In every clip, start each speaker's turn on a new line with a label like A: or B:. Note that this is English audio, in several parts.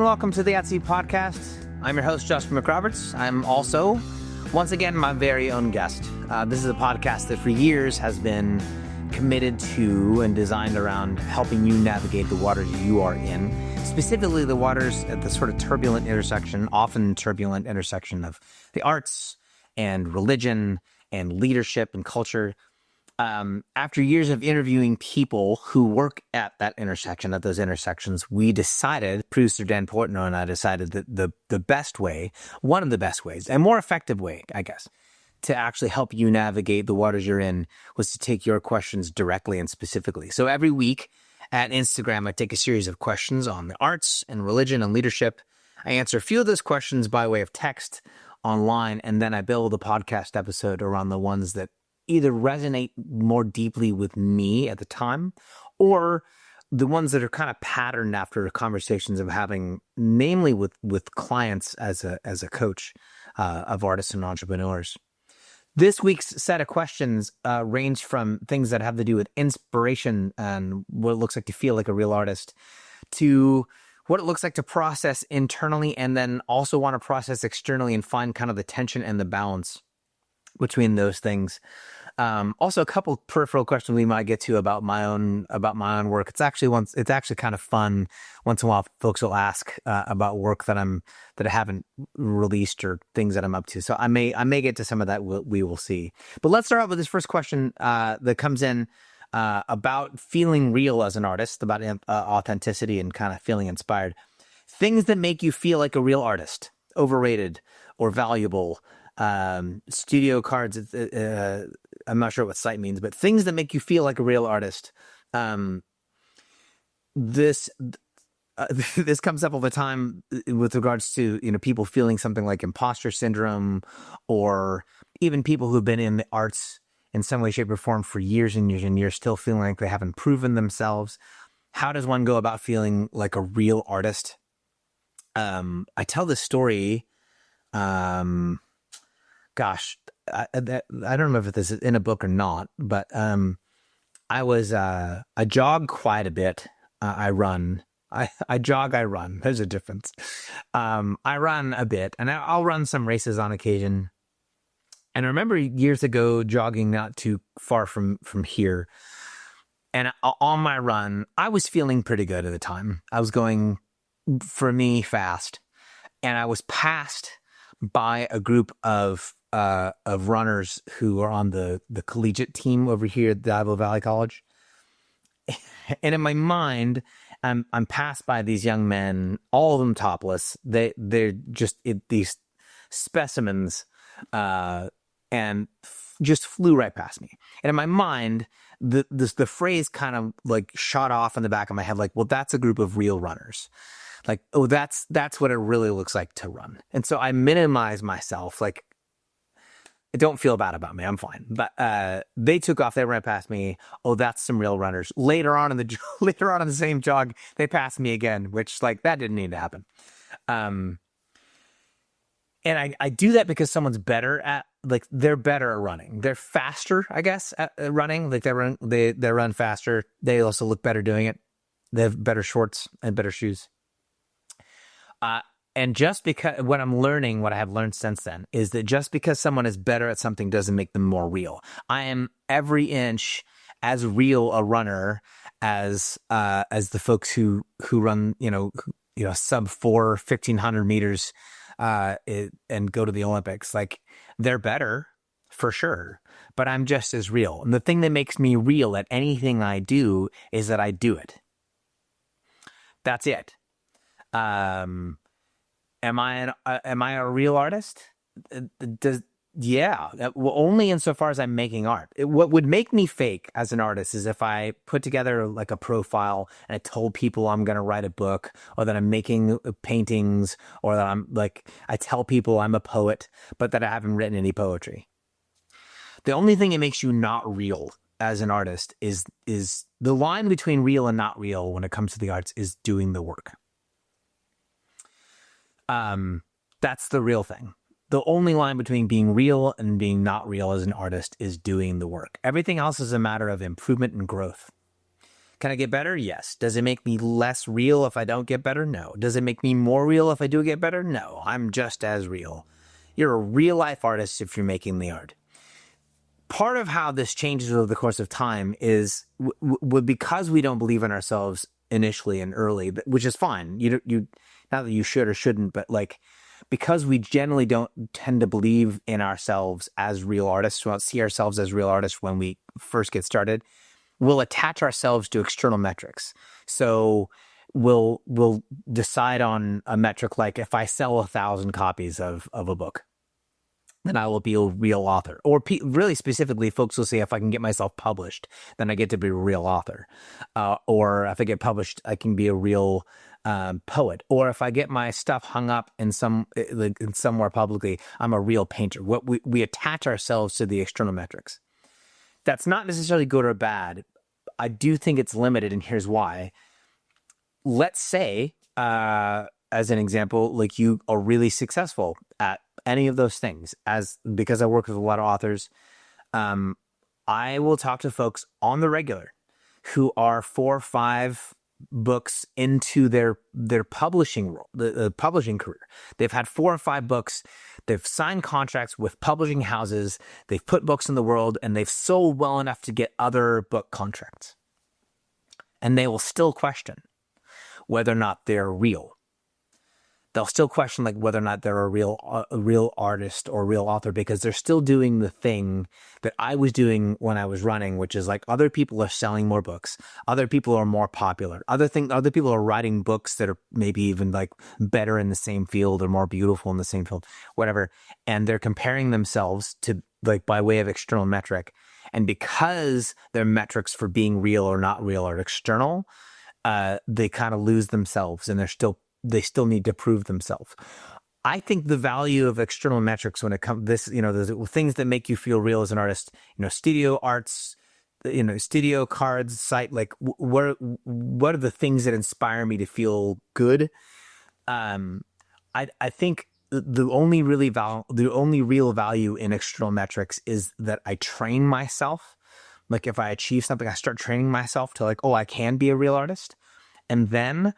A: welcome to the Etsy podcast. I'm your host, Justin McRoberts. I'm also, once again, my very own guest. This is a podcast that for years has been committed to and designed around helping you navigate the waters you are in, specifically the waters at the sort of often turbulent intersection of the arts and religion and leadership and culture. After years of interviewing people who work at those intersections, we decided, producer Dan Portnoy and I decided that the best way, one of the best ways, and more effective way, I guess, to actually help you navigate the waters you're in was to take your questions directly and specifically. So every week at Instagram, I take a series of questions on the arts and religion and leadership. I answer a few of those questions by way of text online, and then I build a podcast episode around the ones that either resonate more deeply with me at the time, or the ones that are kind of patterned after conversations I'm having, namely with clients as a coach of artists and entrepreneurs. This week's set of questions range from things that have to do with inspiration and what it looks like to feel like a real artist, to what it looks like to process internally and then also want to process externally and find kind of the tension and the balance between those things. Also, a couple peripheral questions we might get to about my own work. It's actually kind of fun once in a while. Folks will ask about work that I haven't released or things that I'm up to. So I may get to some of that. We will see. But let's start out with this first question that comes in about feeling real as an artist, about authenticity and kind of feeling inspired. Things that make you feel like a real artist, overrated or valuable. Studio cards, I'm not sure what site means, but things that make you feel like a real artist. This comes up all the time with regards to, people feeling something like imposter syndrome, or even people who've been in the arts in some way, shape, or form for years and years and years, still feeling like they haven't proven themselves. How does one go about feeling like a real artist? I tell this story, gosh, I don't remember if this is in a book or not, but I jog quite a bit. I run. I jog, I run. There's a difference. I run a bit, and I'll run some races on occasion. And I remember years ago jogging not too far from here. And on my run, I was feeling pretty good at the time. I was going, for me, fast. And I was passed by a group of runners who are on the collegiate team over here at Diablo Valley College. And in my mind, I'm passed by these young men, all of them topless. They're just these specimens, and just flew right past me. And in my mind, the phrase kind of like shot off in the back of my head, like, well, that's a group of real runners. Like, oh, that's what it really looks like to run. And so I minimize myself, like, don't feel bad about me. I'm fine. But they took off. They ran past me. Oh, that's some real runners. Later on in the same jog, they passed me again, which, like, that didn't need to happen. And I do that because someone's better at, like, they're better at running. They're faster, I guess, at running. Like, they run faster. They also look better doing it. They have better shorts and better shoes. And just because what I have learned since then, is that just because someone is better at something doesn't make them more real. I am every inch as real a runner as the folks who run, sub 1,500 meters, and go to the Olympics. Like, they're better for sure, but I'm just as real. And the thing that makes me real at anything I do is that I do it. That's it. Am I a real artist? Yeah. Well, only insofar as I'm making art. What would make me fake as an artist is if I put together like a profile and I told people I'm going to write a book, or that I'm making paintings, or that I tell people I'm a poet, but that I haven't written any poetry. The only thing that makes you not real as an artist is the line between real and not real when it comes to the arts is doing the work. That's the real thing. The only line between being real and being not real as an artist is doing the work. Everything else is a matter of improvement and growth. Can I get better? Yes. Does it make me less real if I don't get better? No. Does it make me more real if I do get better? No. I'm just as real. You're a real life artist if you're making the art. Part of how this changes over the course of time is because we don't believe in ourselves initially and early, which is fine. You not that you should or shouldn't, but like, because we generally don't tend to believe in ourselves as real artists, we don't see ourselves as real artists when we first get started, we'll attach ourselves to external metrics. So we'll decide on a metric like, if I sell 1,000 copies of a book, then I will be a real author. Or really specifically, folks will say, if I can get myself published, then I get to be a real author. Or if I get published, I can be a real poet. Or if I get my stuff hung up in somewhere publicly, I'm a real painter. We attach ourselves to the external metrics. That's not necessarily good or bad. I do think it's limited, and here's why. Let's say, as an example, like you are really successful at any of those things. Because I work with a lot of authors, I will talk to folks on the regular who are 4 or 5 books into their publishing role, the publishing career. They've had 4 or 5 books. They've signed contracts with publishing houses. They've put books in the world, and they've sold well enough to get other book contracts. And they will still question whether or not they're real. They'll still question like whether or not they're a real artist or real author, because they're still doing the thing that I was doing when I was running, which is like, other people are selling more books. Other people are more popular. Other people are writing books that are maybe even like better in the same field or more beautiful in the same field, whatever. And they're comparing themselves to, like, by way of external metric. And because their metrics for being real or not real are external, they kind of lose themselves, and they still need to prove themselves. I think the value of external metrics when it comes the things that make you feel real as an artist, studio arts, studio cards, site, like what are the things that inspire me to feel good? I think the only real value in external metrics is that I train myself. Like, if I achieve something, I start training myself to like, oh, I can be a real artist. And then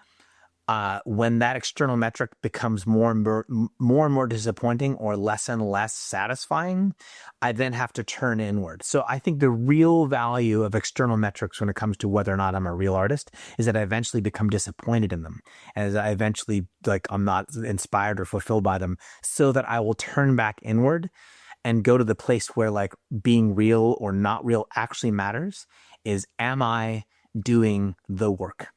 A: when that external metric becomes more and more disappointing or less and less satisfying, I then have to turn inward. So I think the real value of external metrics when it comes to whether or not I'm a real artist is that I eventually become disappointed in them, as I eventually, like, I'm not inspired or fulfilled by them, so that I will turn back inward and go to the place where, like, being real or not real actually matters. Is, am I doing the work?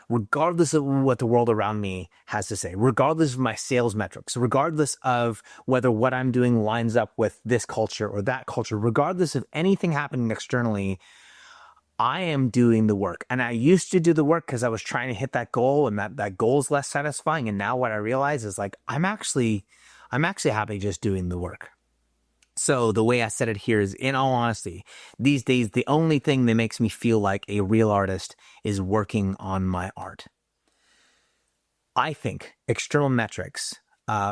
A: Regardless of what the world around me has to say, regardless of my sales metrics, regardless of whether what I'm doing lines up with this culture or that culture, regardless of anything happening externally, I am doing the work. And I used to do the work because I was trying to hit that goal, and that goal is less satisfying. And now what I realize is, like, I'm actually happy just doing the work. So the way I said it here is, in all honesty, these days, the only thing that makes me feel like a real artist is working on my art. I think external metrics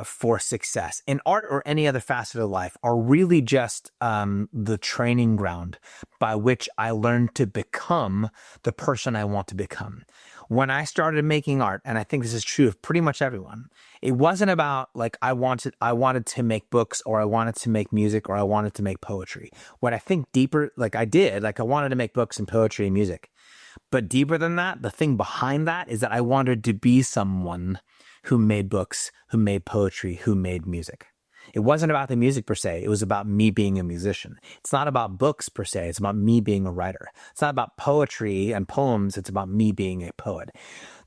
A: for success in art or any other facet of life are really just the training ground by which I learned to become the person I want to become. When I started making art, and I think this is true of pretty much everyone, it wasn't about like I wanted to make books, or I wanted to make music, or I wanted to make poetry. What I think deeper, I wanted to make books and poetry and music. But deeper than that, the thing behind that is that I wanted to be someone who made books, who made poetry, who made music. It wasn't about the music per se. It was about me being a musician. It's not about books per se. It's about me being a writer. It's not about poetry and poems. It's about me being a poet.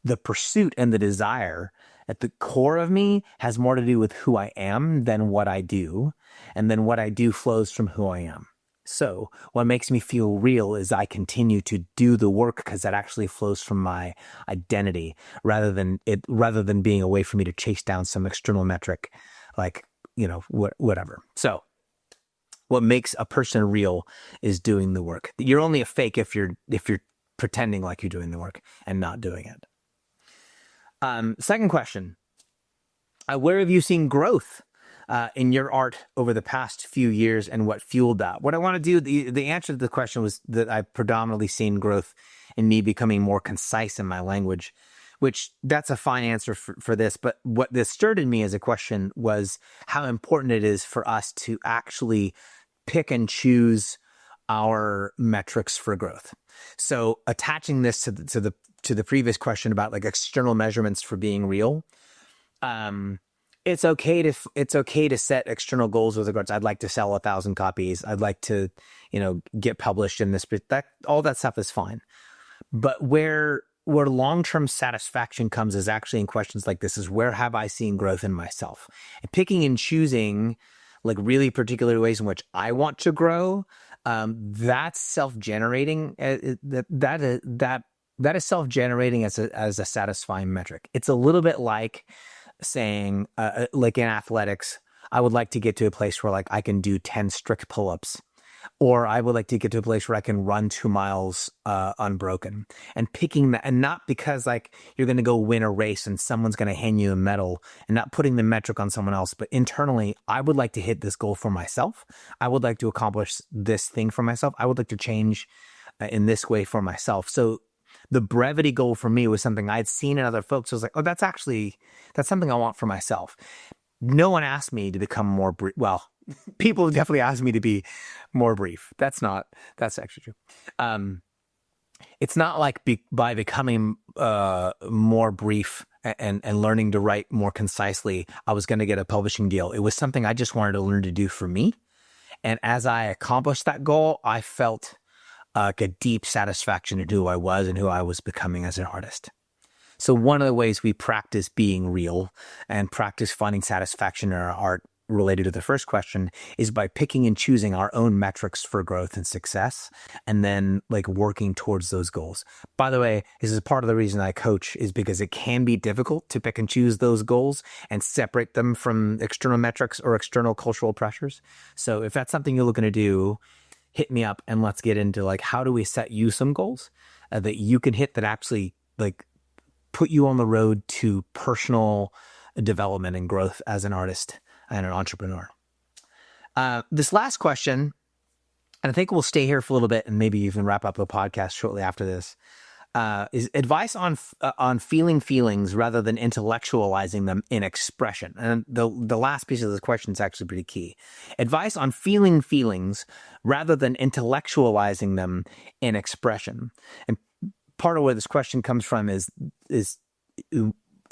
A: The pursuit and the desire at the core of me has more to do with who I am than what I do. And then what I do flows from who I am. So what makes me feel real is I continue to do the work because that actually flows from my identity rather than being a way for me to chase down some external metric, like, whatever. So what makes a person real is doing the work. You're only a fake if you're pretending like you're doing the work and not doing it. Second question, where have you seen growth in your art over the past few years, and what fueled that? What I want to do, the answer to the question was that I've predominantly seen growth and me becoming more concise in my language, which that's a fine answer for this. But what this stirred in me as a question was how important it is for us to actually pick and choose our metrics for growth. So attaching this to the previous question about like external measurements for being real, it's okay to set external goals with regards. I'd like to sell 1,000 copies. I'd like to, get published in this. All that stuff is fine. But where long-term satisfaction comes is actually in questions like this: is where have I seen growth in myself? And picking and choosing like really particular ways in which I want to grow. That's self-generating. That is self-generating as a satisfying metric. It's a little bit like saying, like in athletics, I would like to get to a place where like I can do 10 strict pull-ups, or I would like to get to a place where I can run 2 miles unbroken. And picking that, and not because like you're going to go win a race and someone's going to hand you a medal, and not putting the metric on someone else, but internally, I would like to hit this goal for myself. I would like to accomplish this thing for myself. I would like to change in this way for myself. So the brevity goal for me was something I'd seen in other folks. I was like, oh, that's something I want for myself. No one asked me to become more brief. Well, people definitely asked me to be more brief. That's actually true. It's not like by becoming more brief and learning to write more concisely, I was going to get a publishing deal. It was something I just wanted to learn to do for me. And as I accomplished that goal, I felt like a deep satisfaction in who I was and who I was becoming as an artist. So one of the ways we practice being real and practice finding satisfaction in our art, related to the first question, is by picking and choosing our own metrics for growth and success, and then like working towards those goals. By the way, this is part of the reason I coach, is because it can be difficult to pick and choose those goals and separate them from external metrics or external cultural pressures. So if that's something you're looking to do, hit me up and let's get into like, how do we set you some goals that you can hit that actually like put you on the road to personal development and growth as an artist and an entrepreneur. This last question, and I think we'll stay here for a little bit and maybe even wrap up the podcast shortly after this, is advice on feeling feelings rather than intellectualizing them in expression. And the last piece of this question is actually pretty key. Advice on feeling feelings rather than intellectualizing them in expression. And part of where this question comes from is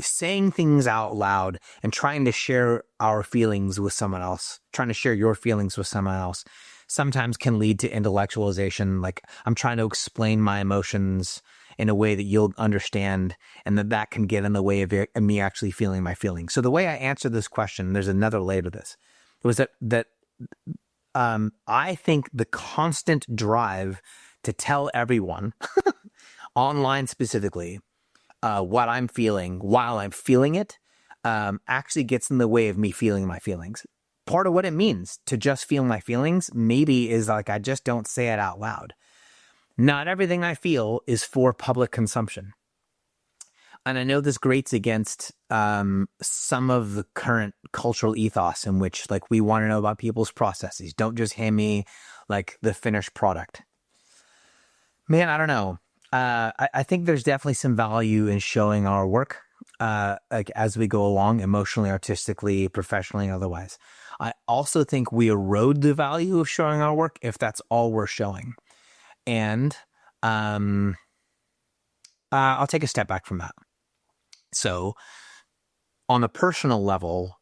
A: saying things out loud and trying to share our feelings with someone else, trying to share your feelings with someone else, sometimes can lead to intellectualization. Like, I'm trying to explain my emotions in a way that you'll understand, and that can get in the way of me actually feeling my feelings. So the way I answer this question, there's another layer to this, was that I think the constant drive to tell everyone, online specifically, what I'm feeling while I'm feeling it, actually gets in the way of me feeling my feelings. Part of what it means to just feel my feelings maybe is like I just don't say it out loud. Not everything I feel is for public consumption. And I know this grates against some of the current cultural ethos in which like we want to know about people's processes. Don't just hand me like the finished product. Man, I don't know. I think there's definitely some value in showing our work like as we go along, emotionally, artistically, professionally, and otherwise. I also think we erode the value of showing our work if that's all we're showing. And I'll take a step back from that. So on a personal level,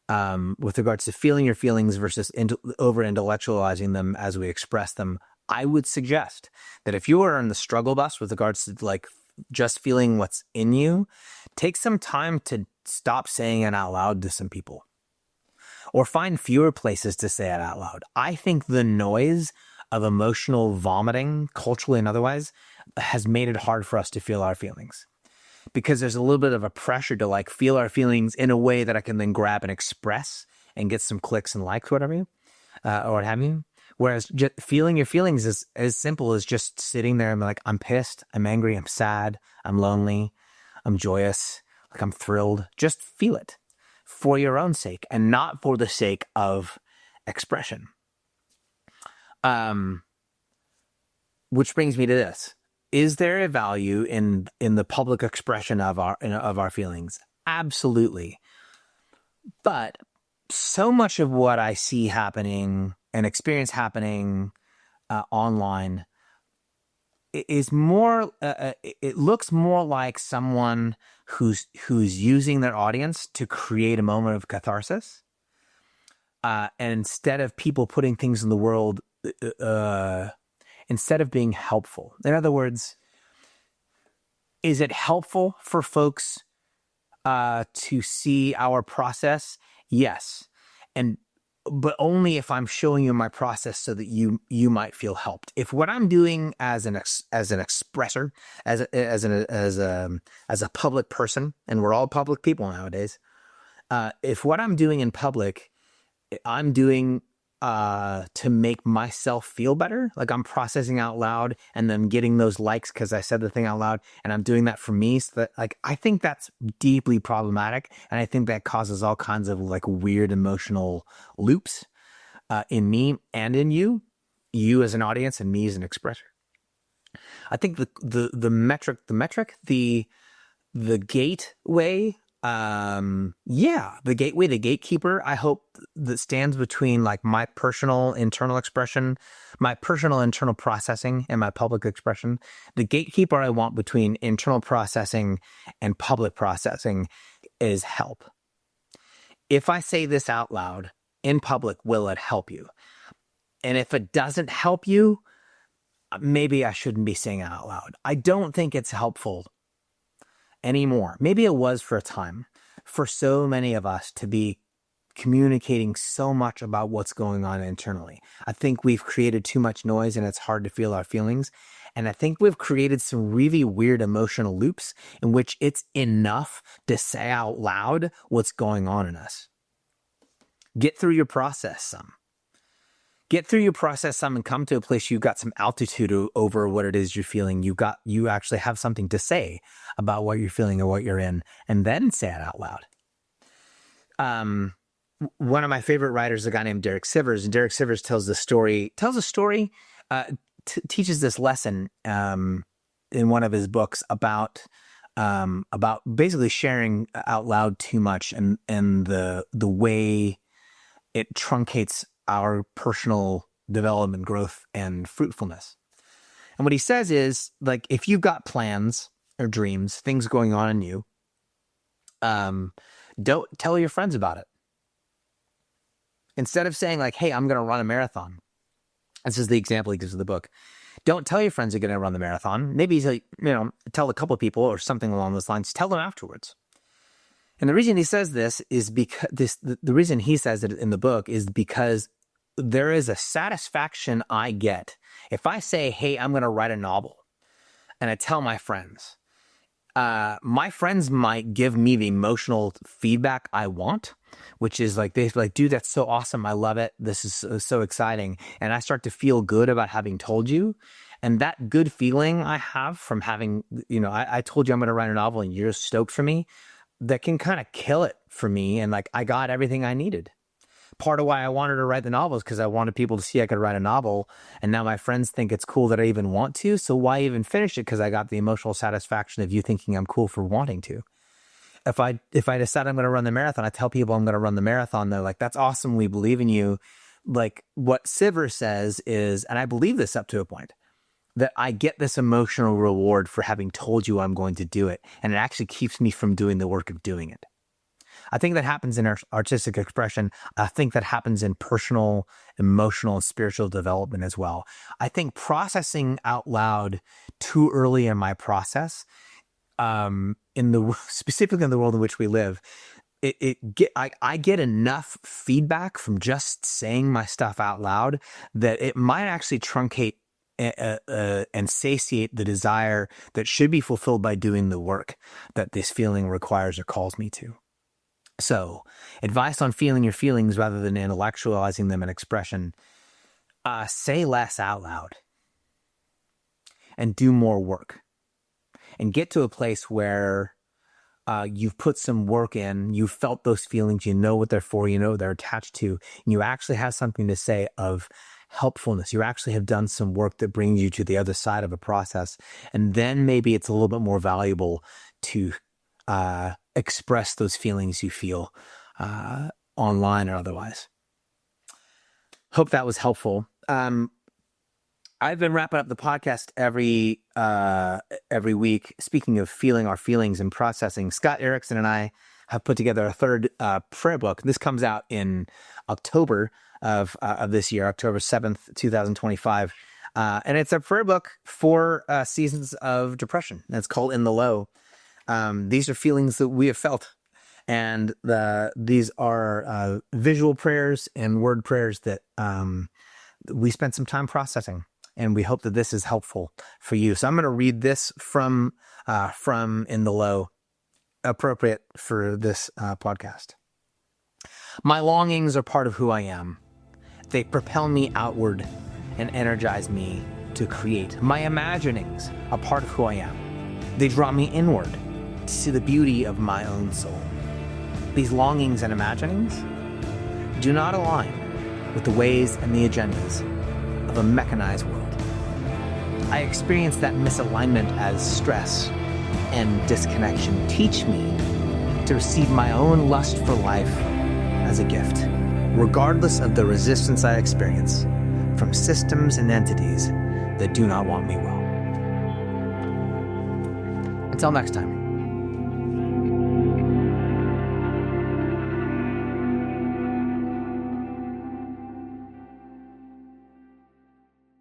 A: with regards to feeling your feelings versus over-intellectualizing them as we express them, I would suggest that if you are on the struggle bus with regards to like just feeling what's in you, take some time to stop saying it out loud to some people, or find fewer places to say it out loud. I think the noise of emotional vomiting, culturally and otherwise, has made it hard for us to feel our feelings, because there's a little bit of a pressure to like feel our feelings in a way that I can then grab and express and get some clicks and likes, whatever, or what have you. Whereas just feeling your feelings is as simple as just sitting there and like, I'm pissed, I'm angry, I'm sad, I'm lonely, I'm joyous, like I'm thrilled. Just feel it for your own sake and not for the sake of expression. Which brings me to this. Is there a value in the public expression of our feelings? Absolutely. But so much of what I see happening and experience happening online is more. It looks more like someone who's using their audience to create a moment of catharsis, and instead of people putting things in the world, instead of being helpful. In other words, is it helpful for folks to see our process? Yes, but only if I'm showing you my process so that you might feel helped. If what I'm doing as an expressor, as a public person, and we're all public people nowadays, if what I'm doing in public, I'm doing to make myself feel better, like I'm processing out loud and then getting those likes because I said the thing out loud, and I'm doing that for me, so that, like, I think that's deeply problematic, and I think that causes all kinds of like weird emotional loops in me and in you as an audience and me as an expressor. I think the gateway, the gateway, the gatekeeper, I hope, that stands between like my personal internal expression, my personal internal processing, and my public expression. The gatekeeper I want between internal processing and public processing is help. If I say this out loud in public, will it help you? And if it doesn't help you, maybe I shouldn't be saying it out loud. I don't think it's helpful anymore. Maybe it was for a time, for so many of us to be communicating so much about what's going on internally. I think we've created too much noise and it's hard to feel our feelings. And I think we've created some really weird emotional loops in which it's enough to say out loud what's going on in us. Get through your process some. Get through your process some and come to a place you've got some altitude over what it is you're feeling. You actually have something to say about what you're feeling or what you're in, and then say it out loud. One of my favorite writers is a guy named Derek Sivers, and Derek Sivers tells a story, teaches this lesson in one of his books about basically sharing out loud too much and the way it truncates our personal development, growth, and fruitfulness. And what he says is, like, if you've got plans or dreams, things going on in you, don't tell your friends about it. Instead of saying like, hey, I'm going to run a marathon. This is the example he gives of the book. Don't tell your friends you're going to run the marathon. Maybe, tell a couple of people or something along those lines. Tell them afterwards. And the reason he says this is because the reason he says it in the book is because there is a satisfaction I get if I say, hey, I'm going to write a novel, and I tell my friends might give me the emotional feedback I want, which is like, they're like, dude, that's so awesome. I love it. This is so exciting. And I start to feel good about having told you. And that good feeling I have from having, I told you I'm going to write a novel and you're stoked for me, that can kind of kill it for me. And like, I got everything I needed. Part of why I wanted to write the novel is because I wanted people to see I could write a novel. And now my friends think it's cool that I even want to. So why even finish it? Because I got the emotional satisfaction of you thinking I'm cool for wanting to. If I decide I'm going to run the marathon, I tell people I'm going to run the marathon. They're like, that's awesome. We believe in you. Like what Siver says is, and I believe this up to a point, that I get this emotional reward for having told you I'm going to do it. And it actually keeps me from doing the work of doing it. I think that happens in our artistic expression. I think that happens in personal, emotional, and spiritual development as well. I think processing out loud too early in my process, specifically in the world in which we live, I get enough feedback from just saying my stuff out loud that it might actually truncate and satiate the desire that should be fulfilled by doing the work that this feeling requires or calls me to. So, advice on feeling your feelings rather than intellectualizing them in expression. Say less out loud and do more work, and get to a place where you've put some work in, you've felt those feelings, you know what they're for, you know what they're attached to, and you actually have something to say of helpfulness. You actually have done some work that brings you to the other side of a process. And then maybe it's a little bit more valuable to express those feelings you feel online or otherwise. Hope that was helpful. I've been wrapping up the podcast every week. Speaking of feeling our feelings and processing, Scott Erickson and I have put together a third prayer book. This comes out in October of this year, October 7th, 2025. And it's a prayer book for seasons of depression. It's called In the Low. These are feelings that we have felt. And these are visual prayers and word prayers that we spent some time processing. And we hope that this is helpful for you. So I'm going to read this from In the Low, appropriate for this podcast. My longings are part of who I am. They propel me outward and energize me to create. My imaginings are part of who I am. They draw me inward to see the beauty of my own soul. These longings and imaginings do not align with the ways and the agendas of a mechanized world. I experience that misalignment as stress and disconnection. Teach me to receive my own lust for life as a gift, regardless of the resistance I experience from systems and entities that do not want me well. Until next time.